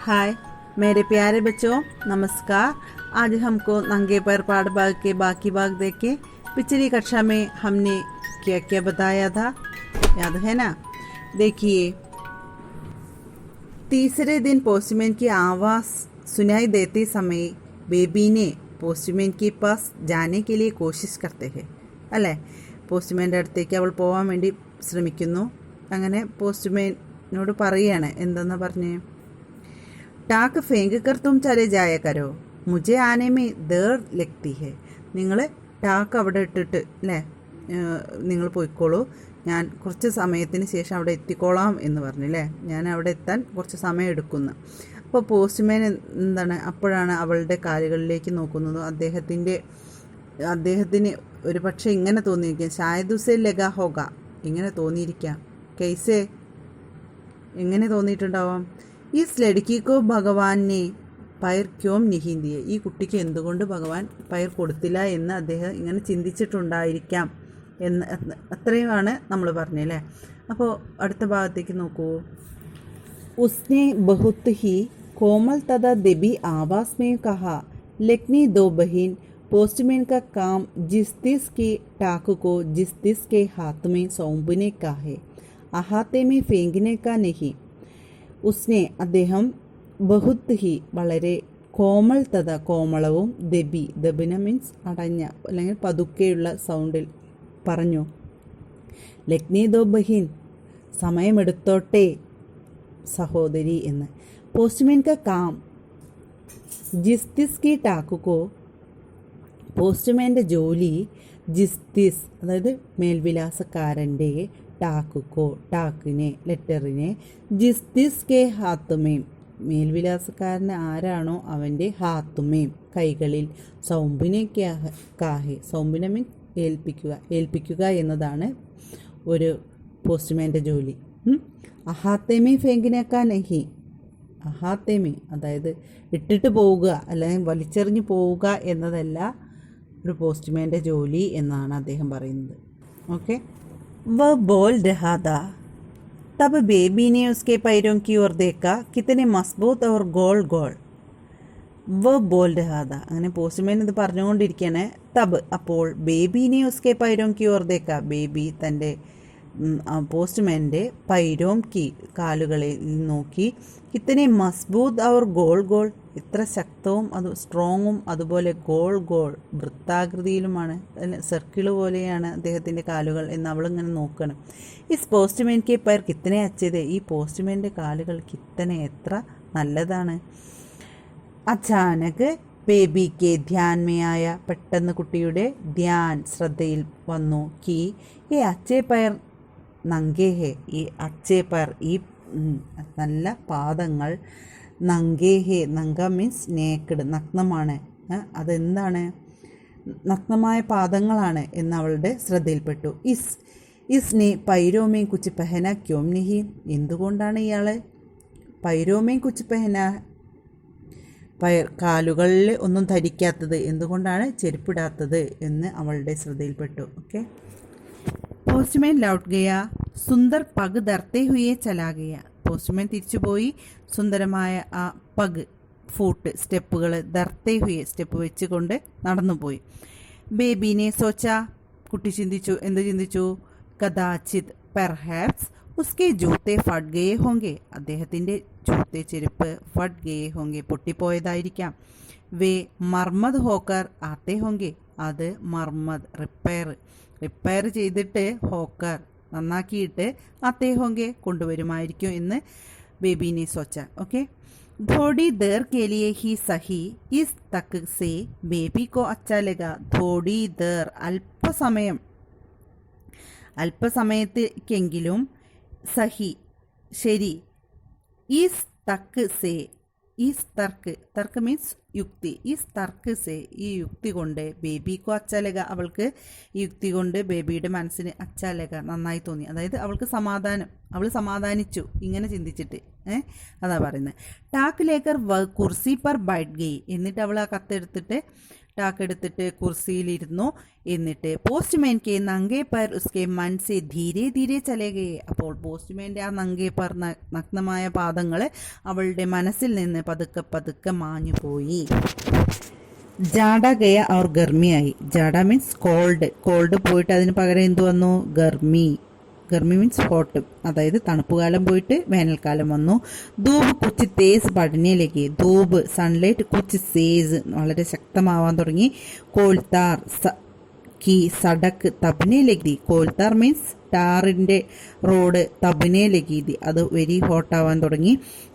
हाय मेरे प्यारे बच्चों, नमस्कार। आज हमको नंगे पैर पाठ भाग के बाकी भाग देखे। पिछली कक्षा में हमने क्या क्या बताया था, याद है ना? देखिए, तीसरे दिन पोस्टमैन की आवाज़ सुनाई देते समय बेबी ने പോസ്റ്റ്മാൻ के पास जाने के लिए कोशिश करते हैं അല്ലേ? പോസ്റ്റ്മാൻ്റെ അടുത്തേക്ക് അവൾ പോകാൻ വേണ്ടി ശ്രമിക്കുന്നു. അങ്ങനെ പോസ്റ്റ്മാനോട് പറയുകയാണ്, എന്തെന്ന് പറഞ്ഞേ? टाक फेंक कर तुम चले जाया करो, मुझे आने में देर लगती है. നിങ്ങൾ ടാക്ക് അവിടെ ഇട്ടിട്ട് അല്ലേ, നിങ്ങൾ പോയിക്കോളൂ, ഞാൻ കുറച്ച് സമയത്തിന് ശേഷം അവിടെ എത്തിക്കോളാം എന്ന് പറഞ്ഞില്ലേ. ഞാൻ അവിടെ എത്താൻ കുറച്ച് സമയം എടുക്കുന്നു. അപ്പോൾ പോസ്റ്റ്മാൻ എന്താണ്, അപ്പോഴാണ് അവളുടെ കാലുകളിലേക്ക് നോക്കുന്നത്. അദ്ദേഹത്തിന് ഒരു പക്ഷേ ഇങ്ങനെ തോന്നിയിരിക്കാം, ഷായദുസെ ലഗാ ഹോഗ, ഇങ്ങനെ തോന്നിയിരിക്കാം. കൈസേ, എങ്ങനെ തോന്നിയിട്ടുണ്ടാവാം? ഈ ലഡ്കിക്കോ ഭഗവാനെ പയർ ക്യോം നിഹി ദിയെ, ഈ കുട്ടിക്ക് എന്തുകൊണ്ട് ഭഗവാൻ പയർ കൊടുത്തില്ല എന്ന് അദ്ദേഹം ഇങ്ങനെ ചിന്തിച്ചിട്ടുണ്ടായിരിക്കാം എന്ന് അത്രയുമാണ് നമ്മൾ പറഞ്ഞല്ലേ. അപ്പോൾ അടുത്ത ഭാഗത്തേക്ക് നോക്കൂ. ഉസ്നെ ബഹുത് ഹി കോമൽ തഥാ ദബി ആവാസ് में कहा, लेकिन दो बहन पोस्टमैन का काम जिस तिस की टाक को जिस तिस के हाथ में सौंपने का है, अहाते में फेंकने का नहीं. ഉസ്നെ അദ്ദേഹം ബഹുത് ഹി വളരെ കോമൾ തഥ കോമളവും ദബി ദബിന മീൻസ് അടഞ്ഞ അല്ലെങ്കിൽ പതുക്കെയുള്ള സൗണ്ടിൽ പറഞ്ഞു, ലക്നി ദോ ബഹിൻ സമയമെടുത്തോട്ടെ സഹോദരി എന്ന്. പോസ്റ്റ്മാൻ കാ കാം ജിസ്തിസ് കി ടാക്കുകോ, പോസ്റ്റ്മാൻ്റെ ജോലി ജിസ്തിസ് അതായത് മേൽവിലാസക്കാരൻ്റെ ടാക്കുകോ ടാക്കിനെ ലെറ്ററിനെ ജിസ്തിസ് കെ ഹാത്തുമേം മേൽവിലാസക്കാരന് ആരാണോ അവൻ്റെ ഹാത്തുമേം കൈകളിൽ സൗമ്പിനെ കാഹെ, സൗമ്പിനെ മീൻ ഏൽപ്പിക്കുക എന്നതാണ് ഒരു പോസ്റ്റ്മാൻ്റെ ജോലി. അഹാത്തേമേ ഫേങ്കിനേക്കാ നഹി, അഹാത്തേമേ അതായത് ഇട്ടിട്ട് പോവുക അല്ലെങ്കിൽ വലിച്ചെറിഞ്ഞ് പോവുക എന്നതല്ല ഒരു പോസ്റ്റ്മാൻ്റെ ജോലി എന്നാണ് അദ്ദേഹം പറയുന്നത്. ഓക്കെ, वह बोल रहा था, तब बेबी ने उसके पैरों की ओर देखा, कितने मजबूत और गोल गोल. वह बोल रहा था, അങ്ങനെ പോസ്റ്റ്മാൻ ഇത് പറഞ്ഞുകൊണ്ടിരിക്കുകയാണ്. തബ് അപ്പോൾ ബേബീനെ ഉസ്കെ പൈരോം കി ഓർ ദേക്ക, ബേബി തൻ്റെ പോസ്റ്റ്മാൻ്റെ പൈരോം കി കാലുകളെ നോക്കി, കിത്തനെ മസ്ബൂത്ത് അവർ ഗോൾ ഗോൾ ഇത്ര ശക്തവും അത് സ്ട്രോങ്ങും അതുപോലെ ഗോൾ ഗോൾ വൃത്താകൃതിയിലുമാണ്, സർക്കിൾ പോലെയാണ് അദ്ദേഹത്തിൻ്റെ കാലുകൾ എന്ന് അവളിങ്ങനെ നോക്കണം. ഈ പോസ്റ്റ്മാൻ കെ പയർ കിത്തനെ അച്ചത്, ഈ പോസ്റ്റ്മാൻ്റെ കാലുകൾ കിത്തനെ എത്ര നല്ലതാണ്. അച്ചാനക് ബേബി കെ ധ്യാൻമയായ, പെട്ടെന്ന് കുട്ടിയുടെ ധ്യാൻ ശ്രദ്ധയിൽ വന്നു. കി ഈ അച്ചേ പയർ നങ്കേ ഹെ, ഈ അച്ചേ പയർ ഈ നല്ല പാദങ്ങൾ, നങ്കേ ഹെ നങ്ക മീൻസ് നേക്കഡ് നഗ്നമാണ്, അതെന്താണ് നഗ്നമായ പാദങ്ങളാണ് എന്ന് അവളുടെ ശ്രദ്ധയിൽപ്പെട്ടു. ഇസ്നെ പൈരോമേ കുച്ച് പെഹന ക്യോം നിഹി, എന്തുകൊണ്ടാണ് ഇയാൾ പൈരോമേ കുച്ച് പെഹന കാലുകളിൽ ഒന്നും ധരിക്കാത്തത്, എന്തുകൊണ്ടാണ് ചെരുപ്പിടാത്തത് എന്ന് അവളുടെ ശ്രദ്ധയിൽപ്പെട്ടു. Okay, postman ലൗട്ട് Gaya, Sundar pug ധർത്തെ ഹുയെ ചലാ Gaya. Postman തിരിച്ചുപോയി സുന്ദരമായ ആ പഗ് ഫൂട്ട് സ്റ്റെപ്പുകൾ ധർത്തെ ഹുയെ സ്റ്റെപ്പ് വെച്ചുകൊണ്ട് നടന്നുപോയി. ബേബീനെ സോച്ച, കുട്ടി ചിന്തിച്ചു. എന്ത് ചിന്തിച്ചു? കഥാചിത് പെർഹാപ്സ് ഉസ്കെ ജൂത്തെ ഫട്ട് ഗയെ ഹോങ്കെ, അദ്ദേഹത്തിൻ്റെ ജൂത്തെ ചെരുപ്പ് ഫട്ട് ഗയെ ഹോങ്കെ പൊട്ടിപ്പോയതായിരിക്കാം. വേ മർമദ് ഹോക്കർ ആത്തെ ഹോങ്കെ, അത് മർമദ് റിപ്പയർ ചെയ്തിട്ട് ഹോക്കർ നന്നാക്കിയിട്ട് ആത്തെ ഹോങ്കെ കൊണ്ടുവരുമായിരിക്കും എന്ന് ബേബീനെ സോച്ച. ഓക്കെ, थोड़ी देर के लिए ही सही, इस तक से बेबी को अच्छा लगा. थोड़ी देर അല്പസമയത്തേക്കെങ്കിലും സഹി ശരി, ഈസ് തക്ക് സേ, ഈസ് തർക്ക് മീൻസ് യുക്തി, ഈസ് തർക്ക് സേ ഈ യുക്തി കൊണ്ട് ബേബിക്കോ അച്ചാലക, അവൾക്ക് ഈ യുക്തി കൊണ്ട് ബേബിയുടെ മനസ്സിന് അച്ചാലക നന്നായി തോന്നി, അതായത് അവൾക്ക് അവൾ സമാധാനിച്ചു ഇങ്ങനെ ചിന്തിച്ചിട്ട്. അതാ പറയുന്നത്. ടാക്ക് ലേക്കർ കുർസി പർ ബൈറ്റ് ഗയി, എന്നിട്ട് അവൾ ആ കത്തെടുത്തിട്ട് ടാക്ക് എടുത്തിട്ട് കുർസിയിലിരുന്നു. എന്നിട്ട് പോസ്റ്റ്മാൻ കെ നംഗേ പർ ഉസ്കെ മൻ സെ ധീരെ ധീരെ ചലേ ഗയേ. അപ്പോൾ പോസ്റ്റ്മാൻ്റെ ആ നംഗേ പർ നഗ്നമായ പാദങ്ങൾ അവളുടെ മനസ്സിൽ നിന്ന് പതുക്കെ പതുക്കെ മാഞ്ഞു പോയി. ജാഡ ഗയ और ഗർമിയായി. ജാഡ മീൻസ് കോൾഡ്. കോൾഡ് പോയിട്ട് അതിന് പകരം എന്ത് വന്നു? ഗർമി. ഗർമി മീൻസ് ഹോട്ട്, അതായത് തണുപ്പുകാലം പോയിട്ട് വേനൽക്കാലം വന്നു. ധൂപ് കുച്ച് തേസ് പഠനയിലേക്ക്. ധൂപ് സൺലൈറ്റ്, കുച്ച് സേസ് വളരെ ശക്തമാവാൻ തുടങ്ങി. കോൽത്താർ की सड़क तबने लगी. കോൽത്താർ മീൻസ് ടാറിൻ്റെ റോഡ്, തബനെ ലഗീതി അത് വെരി ഹോട്ടാവാൻ തുടങ്ങി.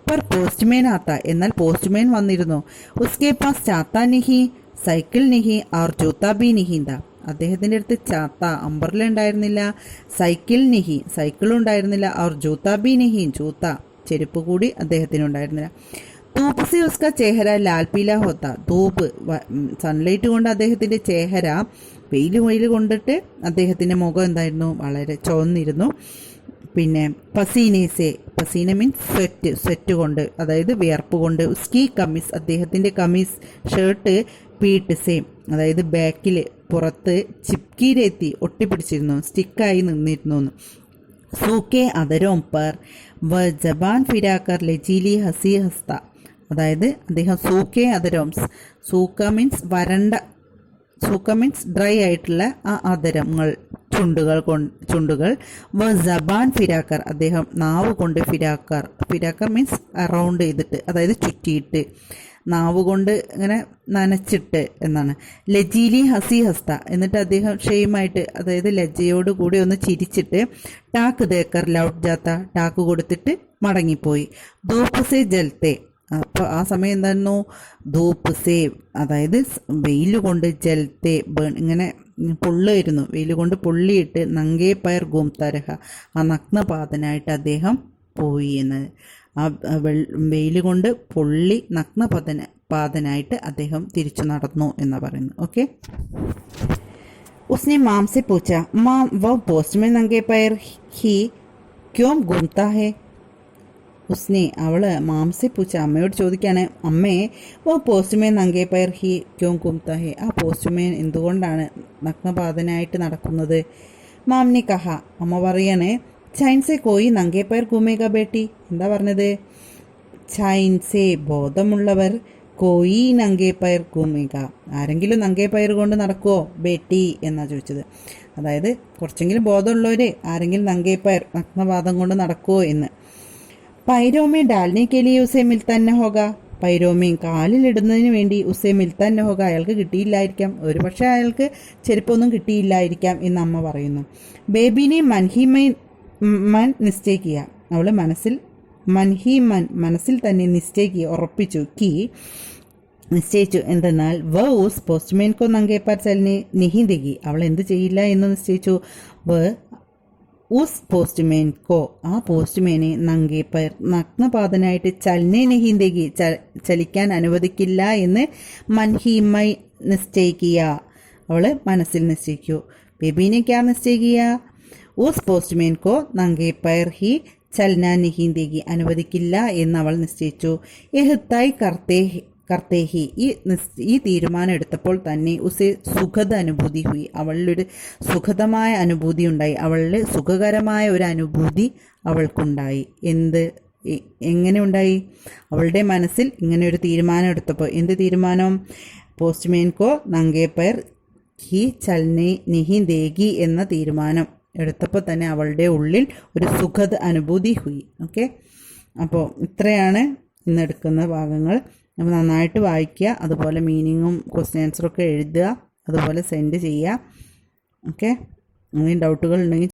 पर പോസ്റ്റ്മാൻ ആത്ത, എന്നാൽ പോസ്റ്റ്മാൻ വന്നിരുന്നു. ഉസ്കെ പാസ് ചാത്ത നിഹി, സൈക്കിൾ നിഹി, और ജൂത്ത ബി നിഹിന്ത. അദ്ദേഹത്തിൻ്റെ അടുത്ത് ചാത്ത അംബ്രല്ല ഉണ്ടായിരുന്നില്ല, സൈക്കിൾ നിഹി സൈക്കിളും ഉണ്ടായിരുന്നില്ല, और ജൂത്ത ബി നിഹി ജൂത്ത ചെരുപ്പ് കൂടി അദ്ദേഹത്തിനുണ്ടായിരുന്നില്ല. ധൂപ്പ് സെ ഉസ്ക ചേഹര ലാൽ പീല ഹോത്ത. ധൂപ്പ് സൺലൈറ്റ് കൊണ്ട് അദ്ദേഹത്തിൻ്റെ ചേഹര, വെയിൽ കൊണ്ടിട്ട് അദ്ദേഹത്തിൻ്റെ മുഖം എന്തായിരുന്നു? വളരെ ചുവന്നിരുന്നു. പിന്നെ പസീനേസെ, പസീന മീൻസ് സ്വെറ്റ് കൊണ്ട്, അതായത് വിയർപ്പ് കൊണ്ട്. ഉസ്കി കമ്മീസ്, അദ്ദേഹത്തിൻ്റെ കമ്മീസ് ഷർട്ട് പീട്ട് സെയിം, അതായത് ബാക്കിൽ പുറത്ത് ചിപ്കീരെത്തി ഒട്ടിപ്പിടിച്ചിരുന്നു, സ്റ്റിക്കായി നിന്നിരുന്നു. സൂക്കെ അതരോം പർ വ ജബാൻ ഫിരാക്കർ ലജീലി ഹസി ഹസ്ത. അതായത് അദ്ദേഹം സൂക്കെ അതരോം, സൂക്ക മീൻസ് വരണ്ട, സൂക്ക മീൻസ് ഡ്രൈ ആയിട്ടുള്ള ആ അതരങ്ങൾ, ചുണ്ടുകൾ. വ ജബാൻ ഫിരാക്കർ, അദ്ദേഹം നാവ് കൊണ്ട് ഫിരാക്കർ മീൻസ് അറൗണ്ട് ചെയ്തിട്ട്, അതായത് ചുറ്റിയിട്ട്, നാവ് കൊണ്ട് ഇങ്ങനെ നനച്ചിട്ട് എന്നാണ്. ലജീലി ഹസി ഹസ്ത, എന്നിട്ട് അദ്ദേഹം ഷെയിമായിട്ട്, അതായത് ലജ്ജയോട് കൂടി ഒന്ന് ചിരിച്ചിട്ട്, ടാക്ക് ദേക്കർ ലൗട്ട് ജാത്ത, ടാക്ക് കൊടുത്തിട്ട് മടങ്ങിപ്പോയി. ധൂപ്പ് സേ ജലത്തെ, അപ്പോൾ ആ സമയം എന്തായിരുന്നു? ധൂപ്പ് സേ, അതായത് വെയിൽ കൊണ്ട്, ജലത്തെ ഇങ്ങനെ പൊള്ളുമായിരുന്നു, വെയിൽ കൊണ്ട് പൊള്ളിയിട്ട്. നങ്കേ പയർ ഗുംതരഹ, ആ നഗ്നപാതനായിട്ട് അദ്ദേഹം പോയി എന്നത്. ആ വെയിൽ കൊണ്ട് പൊള്ളി നഗ്നപാതനായിട്ട് അദ്ദേഹം തിരിച്ചു നടന്നു എന്ന് പറയുന്നു. ഓക്കെ. उसने माम से पूछा, माम वह पोस्ट में नंगे पैर ही क्यों घूमता है? ഉസ്നെ, അവള് മാംസെ പൂച്ച, അമ്മയോട് ചോദിക്കുകയാണ്, അമ്മേ ഓ പോസ്റ്റ്മേൻ നങ്കേ പയർ ഹി ക്യോം കുംത ഹെ, ആ പോസ്റ്റ്മേൻ എന്തുകൊണ്ടാണ് നഗ്നപാതനായിട്ട് നടക്കുന്നത്? മാംനെ കഹ, അമ്മ പറയണേ, ചൈൻസെ കോയി നങ്കേ പയർ ഗുമേഗ ബേട്ടി. എന്താ പറഞ്ഞത്? ചൈൻസെ ബോധമുള്ളവർ, കോയി നങ്കേ പയർ ഗുമേഗ, ആരെങ്കിലും നങ്കേ പയർ കൊണ്ട് നടക്കുമോ ബേട്ടി എന്നാ ചോദിച്ചത്. അതായത് കുറച്ചെങ്കിലും ബോധമുള്ളവരെ ആരെങ്കിലും നങ്കേ പയർ നഗ്നപാതം കൊണ്ട് നടക്കുമോ എന്ന്. പൈരോമേ ഡാലിനെ കെലിയെ ഉസേ മിൽത്തന്നെ ഹോഗ. പൈരോമയും കാലിലിടുന്നതിന് വേണ്ടി ഉസേ മിൽത്തന്നെ ഹോഗ, അയാൾക്ക് കിട്ടിയില്ലായിരിക്കാം, ഒരു പക്ഷേ അയാൾക്ക് ചെരുപ്പൊന്നും കിട്ടിയില്ലായിരിക്കാം എന്ന് അമ്മ പറയുന്നു. ബേബിനെ മൻ നിശ്ചയിക്കുക, അവൾ മനസ്സിൽ തന്നെ ഉറപ്പിച്ചു. നിശ്ചയിച്ചു എന്തെന്നാൽ വ ഉസ് പോസ്റ്റ്മേൻ കോ നങ്കേ പർ ചലനെ നിഹി ദേഗി, അവൾ എന്ത് ചെയ്യില്ല എന്ന് നിശ്ചയിച്ചു. വ ഉസ് പോസ്റ്റ്മേൻ കോ, ആ പോസ്റ്റ്മേനെ നങ്കേ പയർ നഗ്നപാതനായിട്ട് ചലനെ നഹീന്ദേഗി, ചലിക്കാൻ അനുവദിക്കില്ല എന്ന് മൻഹീമൈ നിശ്ചയിക്കുക, അവൾ മനസ്സിൽ നിശ്ചയിക്കൂ. ബേബീനെ ക്യാ നിശ്ചയിക്കുക? ഉസ് പോസ്റ്റ്മേൻ കോ നങ്കേ പയർ ഹി ചലന നഹീന്ദേഗി, അനുവദിക്കില്ല എന്ന് അവൾ നിശ്ചയിച്ചു. യഹ്തായി കർത്തേഹി, ഈ തീരുമാനം എടുത്തപ്പോൾ തന്നെ ഉസേ സുഖദ അനുഭൂതി ഹുയി, അവളിലൊരു സുഖദമായ അനുഭൂതി ഉണ്ടായി, അവളിൽ സുഖകരമായ ഒരു അനുഭൂതി അവൾക്കുണ്ടായി. എങ്ങനെ ഉണ്ടായി? അവളുടെ മനസ്സിൽ ഇങ്ങനെ ഒരു തീരുമാനം എടുത്തപ്പോൾ. എന്ത് തീരുമാനം? പോസ്റ്റ്മേൻ കോ നങ്കേ പയർ ഹി ചലനെ നിഹി ദേഗി എന്ന തീരുമാനം എടുത്തപ്പോൾ തന്നെ അവളുടെ ഉള്ളിൽ ഒരു സുഖദ അനുഭൂതി ഹുയി. ഓക്കെ. അപ്പോൾ ഇത്രയാണ് ഇന്നെടുക്കുന്ന ഭാഗങ്ങൾ. അപ്പോൾ നന്നായിട്ട് വായിക്കുക, അതുപോലെ മീനിങ്ങും ക്വസ്റ്റ്യൻ ആൻസറൊക്കെ എഴുതുക, അതുപോലെ സെൻഡ് ചെയ്യുക. ഓക്കെ. എന്തെങ്കിലും ഡൗട്ടുകൾ ഉണ്ടെങ്കിൽ